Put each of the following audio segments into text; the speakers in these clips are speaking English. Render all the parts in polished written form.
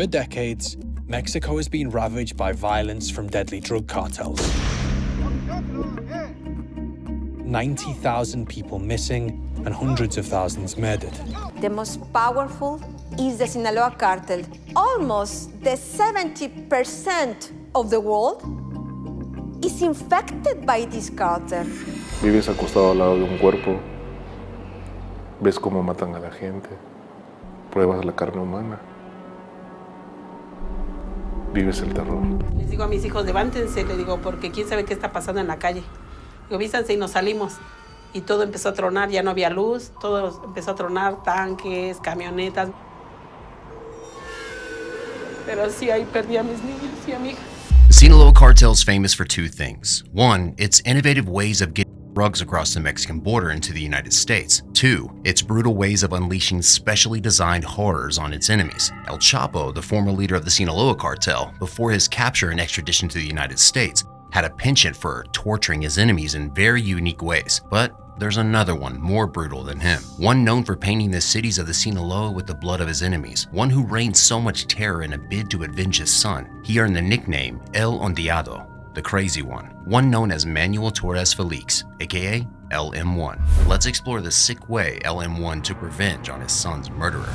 For decades, Mexico has been ravaged by violence from deadly drug cartels. 90,000 people missing and hundreds of thousands murdered. The most powerful is the Sinaloa cartel. Almost the 70% of the world is infected by this cartel. Vives acostado al lado de un cuerpo, ves cómo matan a la gente, pruebas la carne humana, vives el terror. Les digo a mis hijos, levántense, les digo, porque quién sabe qué está pasando en la calle. Digo, vístanse y nos salimos. Y todo empezó a tronar, ya no había luz, todo empezó a tronar, tanques, camionetas. Pero sí, ahí perdí a mis niños y a mi hija. The Sinaloa cartel is famous for two things. One, its innovative ways of getting drugs across the Mexican border into the United States. Two, its brutal ways of unleashing specially designed horrors on its enemies. El Chapo, the former leader of the Sinaloa cartel, before his capture and extradition to the United States, had a penchant for torturing his enemies in very unique ways. But there's another one more brutal than him. One known for painting the cities of the Sinaloa with the blood of his enemies. One who rained so much terror in a bid to avenge his son. He earned the nickname El Ondeado, the crazy one. One known as Manuel Torres Felix, aka LM1. Let's explore the sick way LM1 took revenge on his son's murderer.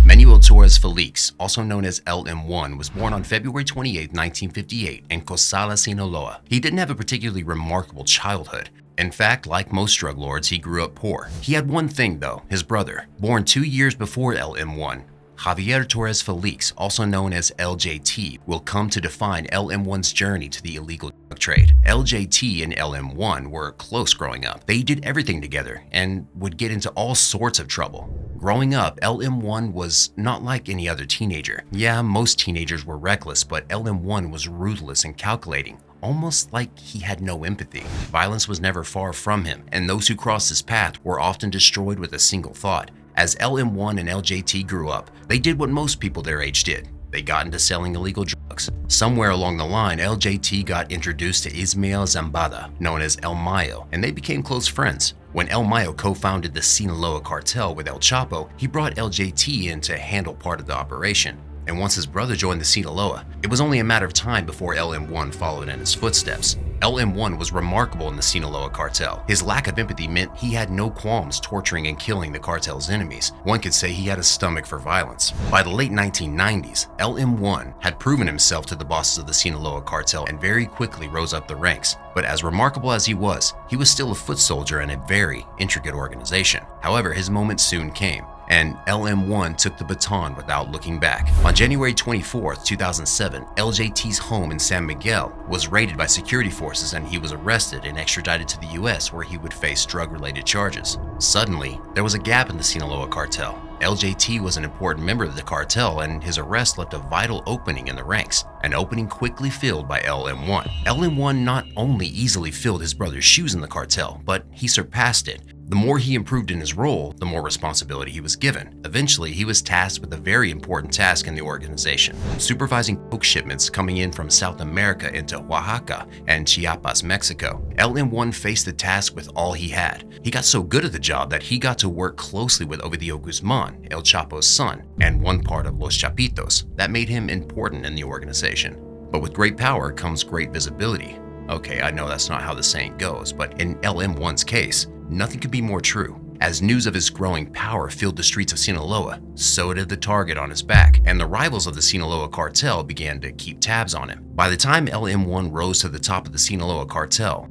Manuel Torres Felix, also known as LM1, was born on February 28, 1958 in Cosala, Sinaloa. He didn't have a particularly remarkable childhood. In fact, like most drug lords, he grew up poor. He had one thing though, his brother, born 2 years before LM1. Javier Torres Felix, also known as LJT, will come to define LM1's journey to the illegal drug trade. LJT and LM1 were close growing up. They did everything together and would get into all sorts of trouble. Growing up, LM1 was not like any other teenager. Yeah, most teenagers were reckless, but LM1 was ruthless and calculating, almost like he had no empathy. Violence was never far from him, and those who crossed his path were often destroyed with a single thought. As LM1 and LJT grew up, they did what most people their age did. They got into selling illegal drugs. Somewhere along the line, LJT got introduced to Ismael Zambada, known as El Mayo, and they became close friends. When El Mayo co-founded the Sinaloa cartel with El Chapo, he brought LJT in to handle part of the operation. And once his brother joined the Sinaloa, it was only a matter of time before LM1 followed in his footsteps. LM1 was remarkable in the Sinaloa cartel. His lack of empathy meant he had no qualms torturing and killing the cartel's enemies. One could say he had a stomach for violence. By the late 1990s, LM1 had proven himself to the bosses of the Sinaloa cartel and very quickly rose up the ranks. But as remarkable as he was still a foot soldier in a very intricate organization. However, his moment soon came, and LM1 took the baton without looking back. On January 24, 2007, LJT's home in San Miguel was raided by security forces and he was arrested and extradited to the US, where he would face drug-related charges. Suddenly, there was a gap in the Sinaloa cartel. LJT was an important member of the cartel, and his arrest left a vital opening in the ranks, an opening quickly filled by LM1. LM1 not only easily filled his brother's shoes in the cartel, but he surpassed it. The more he improved in his role, the more responsibility he was given. Eventually, he was tasked with a very important task in the organization, supervising coke shipments coming in from South America into Oaxaca and Chiapas, Mexico. LM1 faced the task with all he had. He got so good at the job that he got to work closely with Ovidio Guzman, El Chapo's son, and one part of Los Chapitos. That made him important in the organization. But with great power comes great visibility. Okay, I know that's not how the saying goes, but in LM1's case, nothing could be more true. As news of his growing power filled the streets of Sinaloa, so did the target on his back, and the rivals of the Sinaloa cartel began to keep tabs on him. By the time LM1 rose to the top of the Sinaloa cartel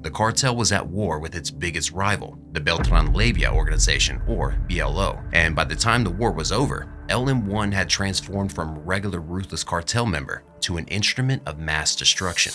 was at war with its biggest rival, the Betrayal organization, or BLO. And by the time the war was over, LM1 had transformed from regular ruthless cartel member to an instrument of mass destruction.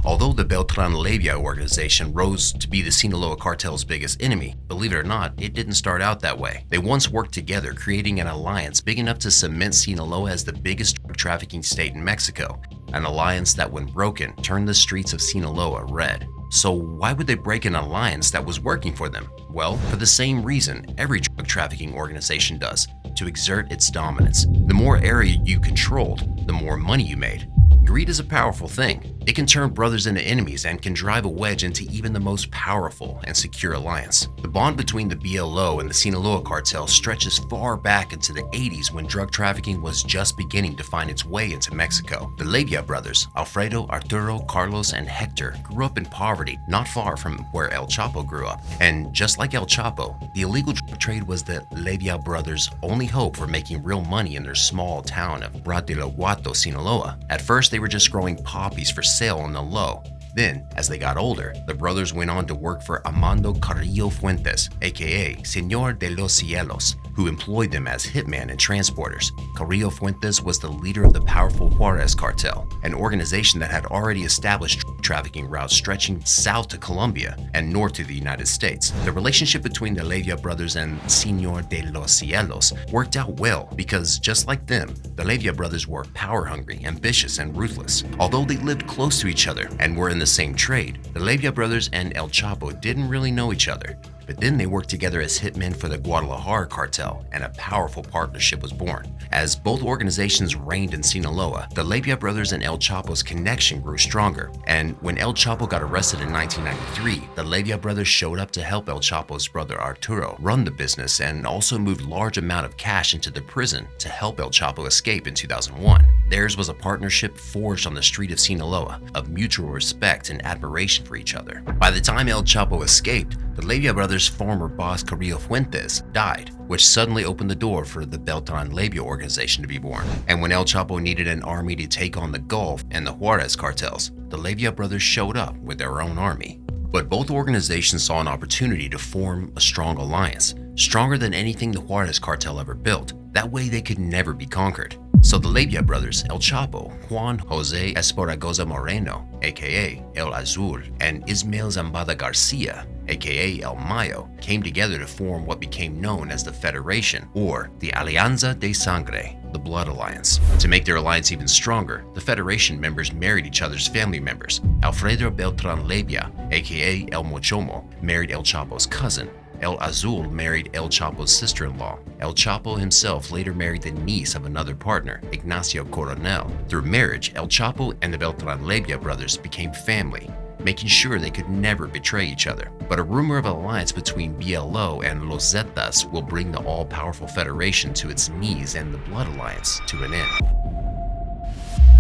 Although the Betrayal organization rose to be the Sinaloa cartel's biggest enemy, believe it or not, it didn't start out that way. They once worked together, creating an alliance big enough to cement Sinaloa as the biggest drug trafficking state in Mexico, an alliance that, when broken, turned the streets of Sinaloa red. So why would they break an alliance that was working for them? Well, for the same reason every drug trafficking organization does, to exert its dominance. The more area you controlled, the more money you made. Greed is a powerful thing. It can turn brothers into enemies and can drive a wedge into even the most powerful and secure alliance. The bond between the BLO and the Sinaloa cartel stretches far back into the 80s when drug trafficking was just beginning to find its way into Mexico. The Leyva brothers, Alfredo, Arturo, Carlos, and Hector, grew up in poverty not far from where El Chapo grew up. And just like El Chapo, the illegal drug trade was the Leyva brothers' only hope for making real money in their small town of Guanajuato, Sinaloa. At first, they were just growing poppies for sale on the low. Then, as they got older, the brothers went on to work for Armando Carrillo Fuentes, aka Señor de los Cielos, who employed them as hitmen and transporters. Carrillo Fuentes was the leader of the powerful Juarez cartel, an organization that had already established trafficking routes stretching south to Colombia and north to the United States. The relationship between the Leyva brothers and Señor de los Cielos worked out well because, just like them, the Leyva brothers were power-hungry, ambitious, and ruthless. Although they lived close to each other and were in the same trade, the Leyva brothers and El Chapo didn't really know each other. But then they worked together as hitmen for the Guadalajara cartel, and a powerful partnership was born. As both organizations reigned in Sinaloa, the Leyva brothers and El Chapo's connection grew stronger. And when El Chapo got arrested in 1993, the Leyva brothers showed up to help El Chapo's brother Arturo run the business and also moved large amount of cash into the prison to help El Chapo escape in 2001. Theirs was a partnership forged on the street of Sinaloa, of mutual respect and admiration for each other. By the time El Chapo escaped, the Leyva brothers' former boss Carrillo Fuentes died, which suddenly opened the door for the Beltran Leyva organization to be born. And when El Chapo needed an army to take on the Gulf and the Juarez cartels, the Leyva brothers showed up with their own army. But both organizations saw an opportunity to form a strong alliance, stronger than anything the Juarez cartel ever built. That way they could never be conquered. So the Leyva brothers, El Chapo, Juan Jose Esparragoza Moreno, aka El Azul, and Ismael Zambada Garcia, aka El Mayo, came together to form what became known as the Federation, or the Alianza de Sangre, the Blood Alliance. To make their alliance even stronger, the Federation members married each other's family members. Alfredo Beltran Leyva, aka El Mochomo, married El Chapo's cousin. El Azul married El Chapo's sister-in-law. El Chapo himself later married the niece of another partner, Ignacio Coronel. Through marriage, El Chapo and the Beltran Leyva brothers became family, making sure they could never betray each other. But a rumor of an alliance between BLO and Los Zetas will bring the all-powerful Federation to its knees and the Blood Alliance to an end.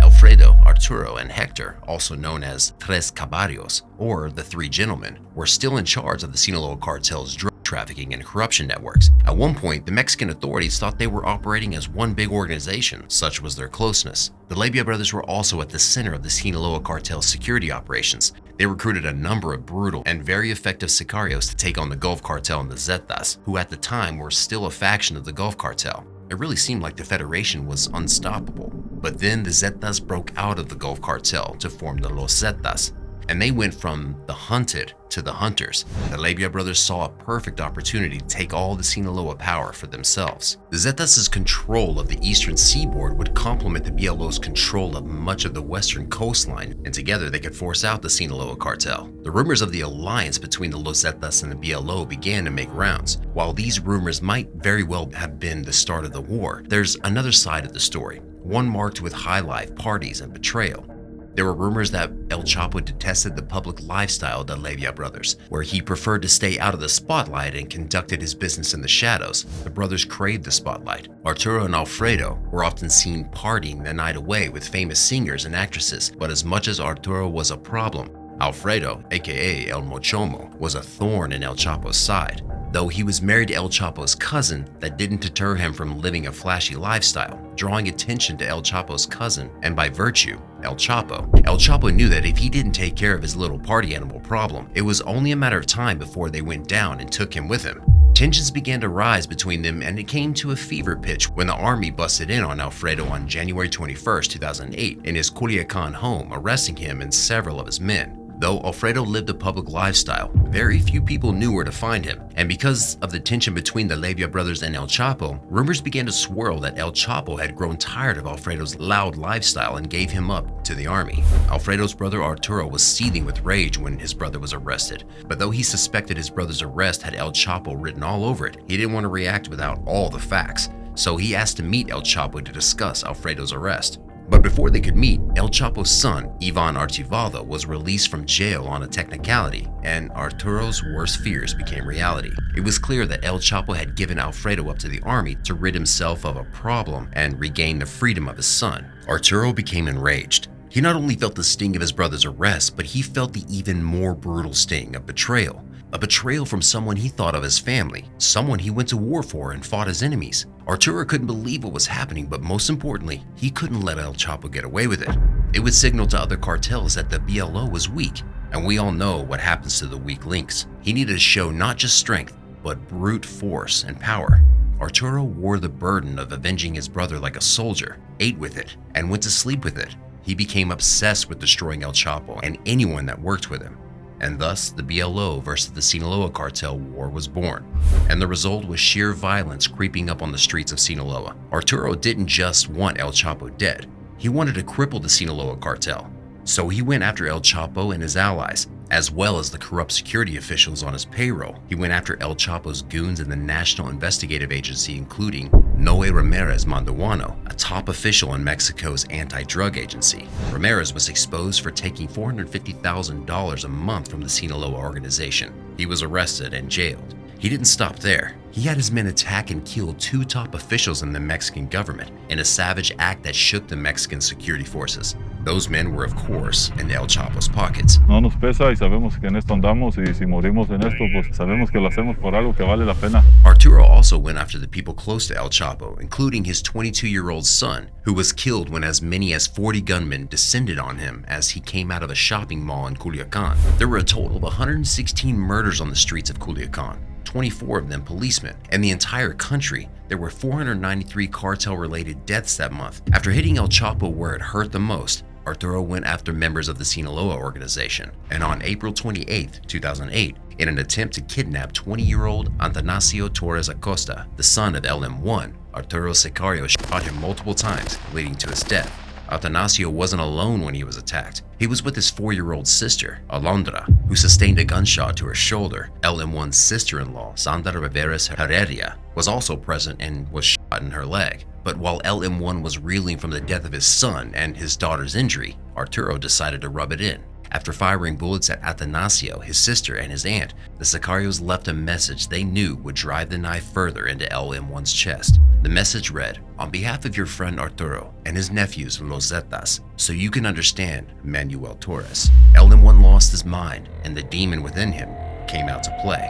Alfredo, Arturo, and Hector, also known as Tres Caballos, or the Three Gentlemen, were still in charge of the Sinaloa cartel's drug trafficking and corruption networks. At one point, the Mexican authorities thought they were operating as one big organization, such was their closeness. The Leyva brothers were also at the center of the Sinaloa cartel's security operations. They recruited a number of brutal and very effective sicarios to take on the Gulf cartel and the Zetas, who at the time were still a faction of the Gulf cartel. It really seemed like the Federation was unstoppable. But then the Zetas broke out of the Gulf cartel to form the Los Zetas, and they went from the hunted to the hunters. The Leyva brothers saw a perfect opportunity to take all the Sinaloa power for themselves. The Zetas' control of the eastern seaboard would complement the BLO's control of much of the western coastline, and together they could force out the Sinaloa cartel. The rumors of the alliance between the Los Zetas and the BLO began to make rounds. While these rumors might very well have been the start of the war, there's another side of the story, one marked with high life, parties, and betrayal. There were rumors that El Chapo detested the public lifestyle of the Leyva brothers, where he preferred to stay out of the spotlight and conducted his business in the shadows. The brothers craved the spotlight. Arturo and Alfredo were often seen partying the night away with famous singers and actresses, but as much as Arturo was a problem, Alfredo, aka El Mochomo, was a thorn in El Chapo's side. Though he was married to El Chapo's cousin, that didn't deter him from living a flashy lifestyle, drawing attention to El Chapo's cousin, and by virtue, El Chapo. El Chapo knew that if he didn't take care of his little party animal problem, it was only a matter of time before they went down and took him with him. Tensions began to rise between them, and it came to a fever pitch when the army busted in on Alfredo on January 21, 2008 in his Culiacan home, arresting him and several of his men. Though Alfredo lived a public lifestyle, very few people knew where to find him, and because of the tension between the Leyva brothers and El Chapo, rumors began to swirl that El Chapo had grown tired of Alfredo's loud lifestyle and gave him up to the army. Alfredo's brother Arturo was seething with rage when his brother was arrested, but though he suspected his brother's arrest had El Chapo written all over it, he didn't want to react without all the facts, so he asked to meet El Chapo to discuss Alfredo's arrest. But before they could meet, El Chapo's son, Ivan Archivado, was released from jail on a technicality, and Arturo's worst fears became reality. It was clear that El Chapo had given Alfredo up to the army to rid himself of a problem and regain the freedom of his son. Arturo became enraged. He not only felt the sting of his brother's arrest, but he felt the even more brutal sting of betrayal. A betrayal from someone he thought of as family, someone he went to war for and fought as enemies. Arturo couldn't believe what was happening, but most importantly, he couldn't let El Chapo get away with it. It would signal to other cartels that the BLO was weak, and we all know what happens to the weak links. He needed to show not just strength, but brute force and power. Arturo wore the burden of avenging his brother like a soldier, ate with it, and went to sleep with it. He became obsessed with destroying El Chapo and anyone that worked with him. And thus, the BLO versus the Sinaloa cartel war was born. And the result was sheer violence creeping up on the streets of Sinaloa. Arturo didn't just want El Chapo dead. He wanted to cripple the Sinaloa cartel. So he went after El Chapo and his allies, as well as the corrupt security officials on his payroll. He went after El Chapo's goons in the National Investigative Agency, including Noe Ramirez Manduano, a top official in Mexico's anti-drug agency. Ramirez was exposed for taking $450,000 a month from the Sinaloa organization. He was arrested and jailed. He didn't stop there. He had his men attack and kill 2 top officials in the Mexican government in a savage act that shook the Mexican security forces. Those men were, of course, in El Chapo's pockets. No nos pesa y sabemos que en esto andamos y si morimos en esto, pues sabemos que lo hacemos por algo que vale la pena. Arturo also went after the people close to El Chapo, including his 22-year-old son, who was killed when as many as 40 gunmen descended on him as he came out of a shopping mall in Culiacan. There were a total of 116 murders on the streets of Culiacan. 24 of them policemen. In the entire country, there were 493 cartel-related deaths that month. After hitting El Chapo where it hurt the most, Arturo went after members of the Sinaloa organization. And on April 28, 2008, in an attempt to kidnap 20-year-old Atanasio Torres Acosta, the son of LM1, Arturo Sicario shot him multiple times, leading to his death. Atanasio wasn't alone when he was attacked. He was with his 4-year-old sister, Alondra, who sustained a gunshot to her shoulder. LM1's sister-in-law, Sandra Riveras Heredia, was also present and was shot in her leg. But while LM1 was reeling from the death of his son and his daughter's injury, Arturo decided to rub it in. After firing bullets at Atanasio, his sister, and his aunt, the Sicarios left a message they knew would drive the knife further into LM1's chest. The message read, "On behalf of your friend Arturo and his nephews Los Zetas, so you can understand Manuel Torres." LM1 lost his mind, and the demon within him came out to play.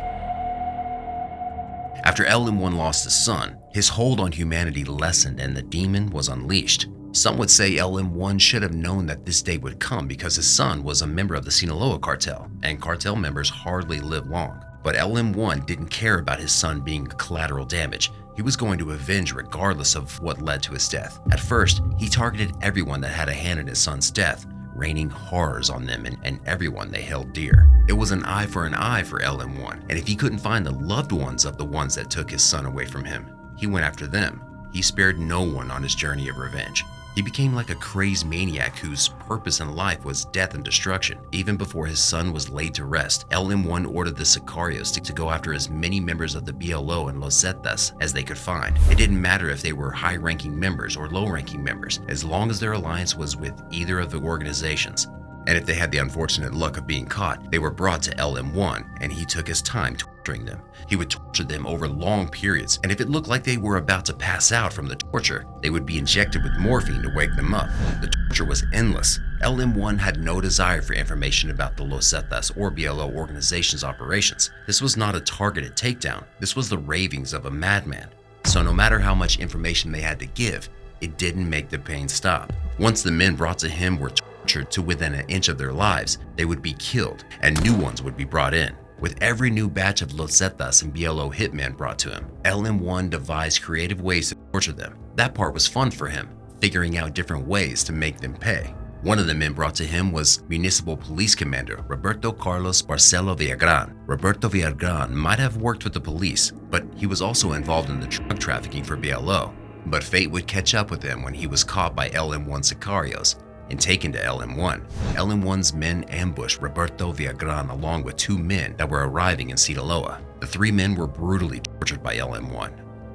After LM1 lost his son, his hold on humanity lessened and the demon was unleashed. Some would say LM1 should have known that this day would come because his son was a member of the Sinaloa cartel, and cartel members hardly live long. But LM1 didn't care about his son being collateral damage. He was going to avenge regardless of what led to his death. At first, he targeted everyone that had a hand in his son's death, raining horrors on them and everyone they held dear. It was an eye for LM1, and if he couldn't find the loved ones of the ones that took his son away from him, he went after them. He spared no one on his journey of revenge. He became like a crazed maniac whose purpose in life was death and destruction. Even before his son was laid to rest, LM1 ordered the Sicarios to go after as many members of the BLO and Los Zetas as they could find. It didn't matter if they were high-ranking members or low-ranking members, as long as their alliance was with either of the organizations. And if they had the unfortunate luck of being caught, they were brought to LM1, and he took his time torturing them. He would torture them over long periods, and if it looked like they were about to pass out from the torture, they would be injected with morphine to wake them up. The torture was endless. LM1 had no desire for information about the Los Zetas or BLO organization's operations. This was not a targeted takedown. This was the ravings of a madman. So no matter how much information they had to give, it didn't make the pain stop. Once the men brought to him were tortured to within an inch of their lives, they would be killed and new ones would be brought in. With every new batch of Los Zetas and BLO hitmen brought to him, LM1 devised creative ways to torture them. That part was fun for him, figuring out different ways to make them pay. One of the men brought to him was Municipal Police Commander Roberto Carlos Barcelo Villagran. Roberto Villagran might have worked with the police, but he was also involved in the drug trafficking for BLO. But fate would catch up with him when he was caught by LM1 Sicarios and taken to LM1. LM1's men ambushed Roberto Villagran along with 2 men that were arriving in Sinaloa. The 3 men were brutally tortured by LM1,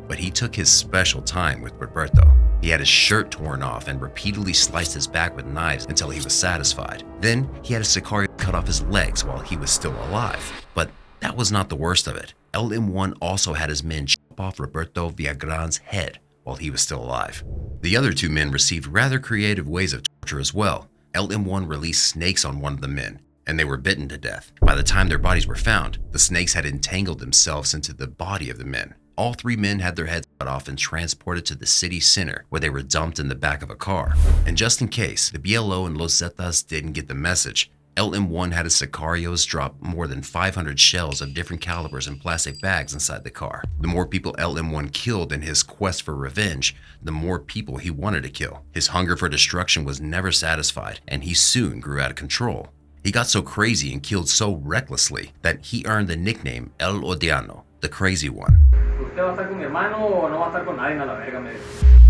but he took his special time with Roberto. He had his shirt torn off and repeatedly sliced his back with knives until he was satisfied. Then he had a sicario cut off his legs while he was still alive. But that was not the worst of it. LM1 also had his men chop off Roberto Villagran's head while he was still alive. The other two men received rather creative ways of torture as well. LM1 released snakes on one of the men, and they were bitten to death. By the time their bodies were found, the snakes had entangled themselves into the body of the men. All three men had their heads cut off and transported to the city center, where they were dumped in the back of a car. And just in case the BLO and Los Zetas didn't get the message, LM1 had his sicarios drop more than 500 shells of different calibers in plastic bags inside the car. The more people LM1 killed in his quest for revenge, the more people he wanted to kill. His hunger for destruction was never satisfied, and he soon grew out of control. He got so crazy and killed so recklessly that he earned the nickname El Ondeado, the Crazy One.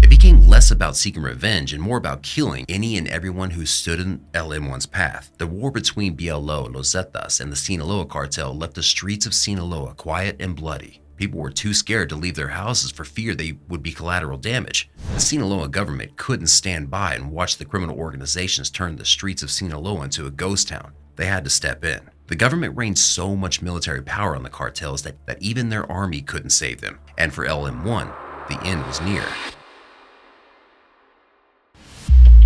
It became less about seeking revenge and more about killing any and everyone who stood in LM1's path. The war between BLO, Los Zetas, and the Sinaloa cartel left the streets of Sinaloa quiet and bloody. People were too scared to leave their houses for fear they would be collateral damage. The Sinaloa government couldn't stand by and watch the criminal organizations turn the streets of Sinaloa into a ghost town. They had to step in. The government rained so much military power on the cartels that even their army couldn't save them. And for LM1, the end was near.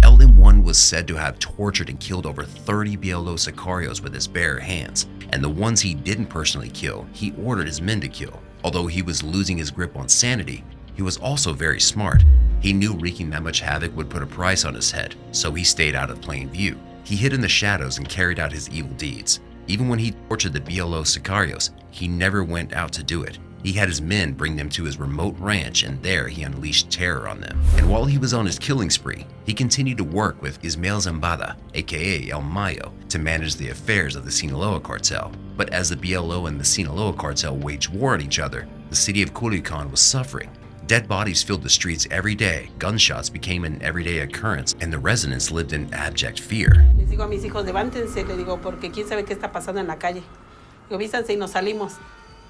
LM1 was said to have tortured and killed over 30 BLO sicarios with his bare hands, and the ones he didn't personally kill, he ordered his men to kill. Although he was losing his grip on sanity, he was also very smart. He knew wreaking that much havoc would put a price on his head, so he stayed out of plain view. He hid in the shadows and carried out his evil deeds. Even when he tortured the BLO sicarios, he never went out to do it. He had his men bring them to his remote ranch, and there he unleashed terror on them. And while he was on his killing spree, he continued to work with Ismael Zambada, aka El Mayo, to manage the affairs of the Sinaloa cartel. But as the BLO and the Sinaloa cartel waged war on each other, the city of Culiacan was suffering. Dead bodies filled the streets every day, gunshots became an everyday occurrence, and the residents lived in abject fear. Les digo a mis hijos, levántense, le digo, porque quién sabe qué está pasando en la calle. Digo, vístanse y nos salimos.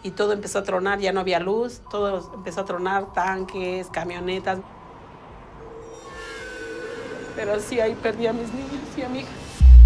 Y todo empezó a tronar, ya no había luz, todo empezó a tronar, tanques, camionetas. Pero sí, ahí perdí a mis niños y a mi hija.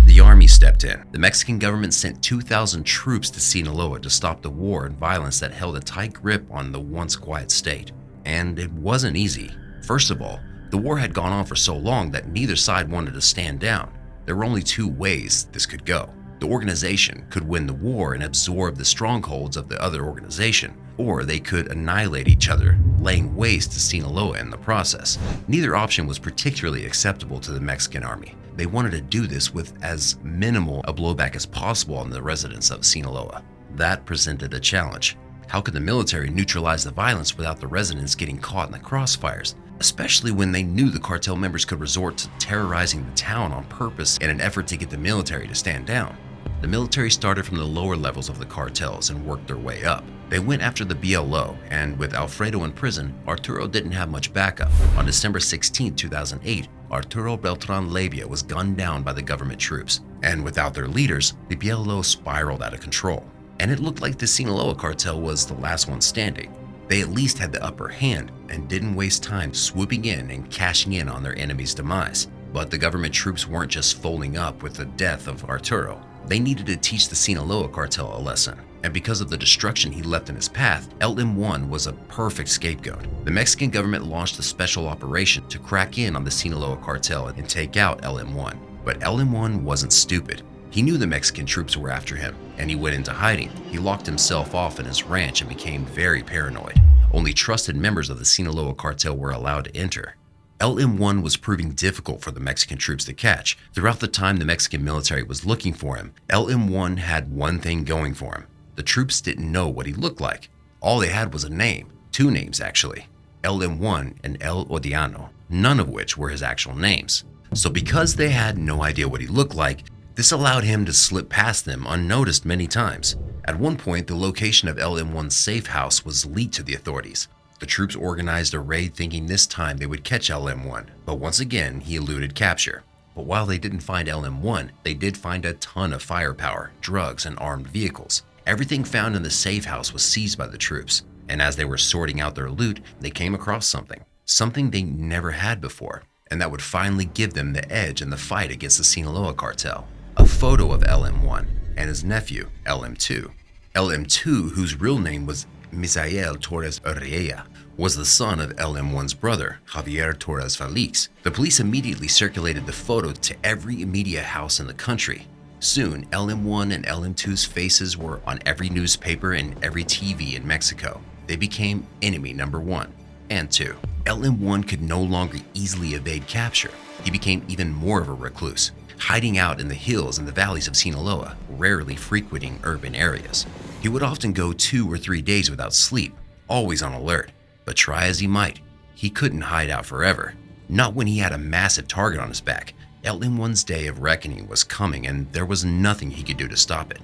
The army stepped in. The Mexican government sent 2,000 troops to Sinaloa to stop the war and violence that held a tight grip on the once quiet state. And it wasn't easy. First of all, the war had gone on for so long that neither side wanted to stand down. There were only two ways this could go. The organization could win the war and absorb the strongholds of the other organization, or they could annihilate each other, laying waste to Sinaloa in the process. Neither option was particularly acceptable to the Mexican army. They wanted to do this with as minimal a blowback as possible on the residents of Sinaloa. That presented a challenge. How could the military neutralize the violence without the residents getting caught in the crossfires, especially when they knew the cartel members could resort to terrorizing the town on purpose in an effort to get the military to stand down? The military started from the lower levels of the cartels and worked their way up. They went after the BLO, and with Alfredo in prison, Arturo didn't have much backup. On December 16, 2008, Arturo Beltran Labia was gunned down by the government troops, and without their leaders, the BLO spiraled out of control. And it looked like the Sinaloa cartel was the last one standing. They at least had the upper hand and didn't waste time swooping in and cashing in on their enemy's demise. But the government troops weren't just folding up with the death of Arturo. They needed to teach the Sinaloa cartel a lesson. And because of the destruction he left in his path, LM1 was a perfect scapegoat. The Mexican government launched a special operation to crack in on the Sinaloa cartel and take out LM1. But LM1 wasn't stupid. He knew the Mexican troops were after him, and he went into hiding. He locked himself off in his ranch and became very paranoid. Only trusted members of the Sinaloa cartel were allowed to enter. LM1 was proving difficult for the Mexican troops to catch. Throughout the time the Mexican military was looking for him, LM1 had one thing going for him. The troops didn't know what he looked like. All they had was a name, two names actually, LM1 and El Ondeado, none of which were his actual names. So because they had no idea what he looked like, this allowed him to slip past them unnoticed many times. At one point, the location of LM1's safe house was leaked to the authorities. The troops organized a raid thinking this time they would catch LM1, but once again, he eluded capture. But while they didn't find LM1, they did find a ton of firepower, drugs, and armed vehicles. Everything found in the safe house was seized by the troops, and as they were sorting out their loot, they came across something. something they never had before, and that would finally give them the edge in the fight against the Sinaloa cartel. A photo of LM1 and his nephew, LM2. LM2, whose real name was Misael Torres Urrea, was the son of LM1's brother, Javier Torres Felix. The police immediately circulated the photo to every media house in the country. Soon, LM1 and LM2's faces were on every newspaper and every TV in Mexico. They became enemy number 1 and 2. LM1 could no longer easily evade capture. He became even more of a recluse, hiding out in the hills and the valleys of Sinaloa, rarely frequenting urban areas. He would often go 2 or 3 days without sleep, always on alert. But try as he might, he couldn't hide out forever. Not when he had a massive target on his back. LM1's day of reckoning was coming, and there was nothing he could do to stop it.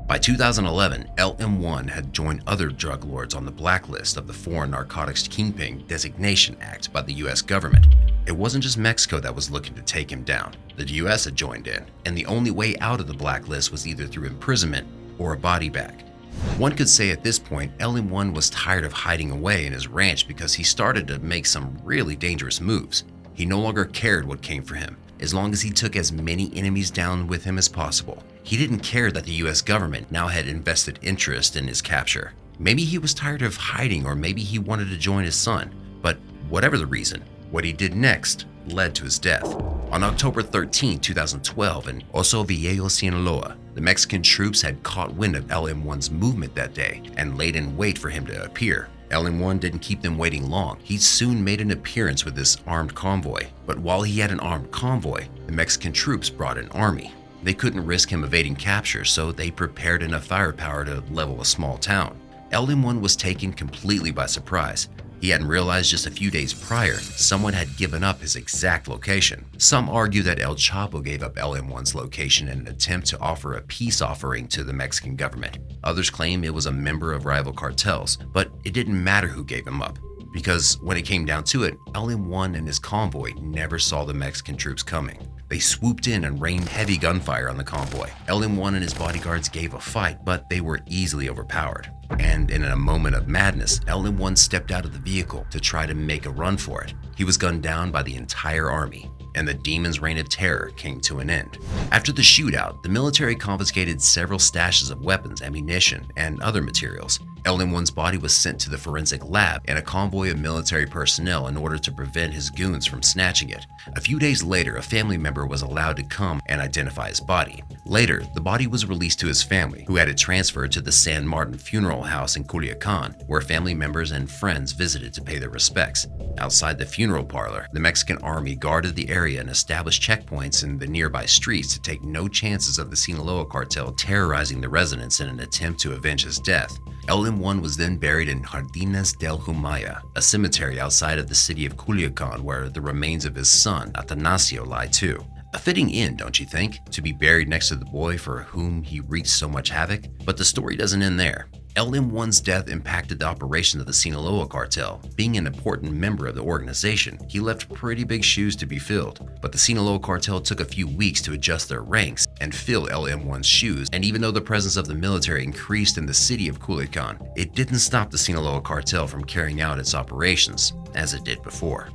By 2011, LM1 had joined other drug lords on the blacklist of the Foreign Narcotics Kingpin Designation Act by the US government. It wasn't just Mexico that was looking to take him down. The US had joined in, and the only way out of the blacklist was either through imprisonment or a body bag. One could say at this point, LM1 was tired of hiding away in his ranch because he started to make some really dangerous moves. He no longer cared what came for him, as long as he took as many enemies down with him as possible. He didn't care that the US government now had invested interest in his capture. Maybe he was tired of hiding, or maybe he wanted to join his son. But whatever the reason, what he did next led to his death. On October 13, 2012, in Oso Viejo, Sinaloa, the Mexican troops had caught wind of LM1's movement that day and laid in wait for him to appear. LM1 didn't keep them waiting long. He soon made an appearance with this armed convoy. But while he had an armed convoy, the Mexican troops brought an army. They couldn't risk him evading capture, so they prepared enough firepower to level a small town. LM1 was taken completely by surprise. He hadn't realized just a few days prior, someone had given up his exact location. Some argue that El Chapo gave up LM1's location in an attempt to offer a peace offering to the Mexican government. Others claim it was a member of rival cartels, but it didn't matter who gave him up, because when it came down to it, LM1 and his convoy never saw the Mexican troops coming. They swooped in and rained heavy gunfire on the convoy. LM1 and his bodyguards gave a fight, but they were easily overpowered. And in a moment of madness, LM1 stepped out of the vehicle to try to make a run for it. He was gunned down by the entire army, and the demon's reign of terror came to an end. After the shootout, the military confiscated several stashes of weapons, ammunition, and other materials. LM1's body was sent to the forensic lab and a convoy of military personnel in order to prevent his goons from snatching it. A few days later, a family member was allowed to come and identify his body. Later, the body was released to his family, who had it transferred to the San Martin Funeral House in Culiacan, where family members and friends visited to pay their respects. Outside the funeral parlor, the Mexican army guarded the area and established checkpoints in the nearby streets to take no chances of the Sinaloa cartel terrorizing the residents in an attempt to avenge his death. LM1 was then buried in Jardines del Humaya, a cemetery outside of the city of Culiacan where the remains of his son, Atanasio, lie too. A fitting end, don't you think, to be buried next to the boy for whom he wreaked so much havoc? But the story doesn't end there. LM1's death impacted the operation of the Sinaloa cartel. Being an important member of the organization, he left pretty big shoes to be filled. But the Sinaloa cartel took a few weeks to adjust their ranks and fill LM1's shoes, and even though the presence of the military increased in the city of Culiacan, it didn't stop the Sinaloa cartel from carrying out its operations, as it did before.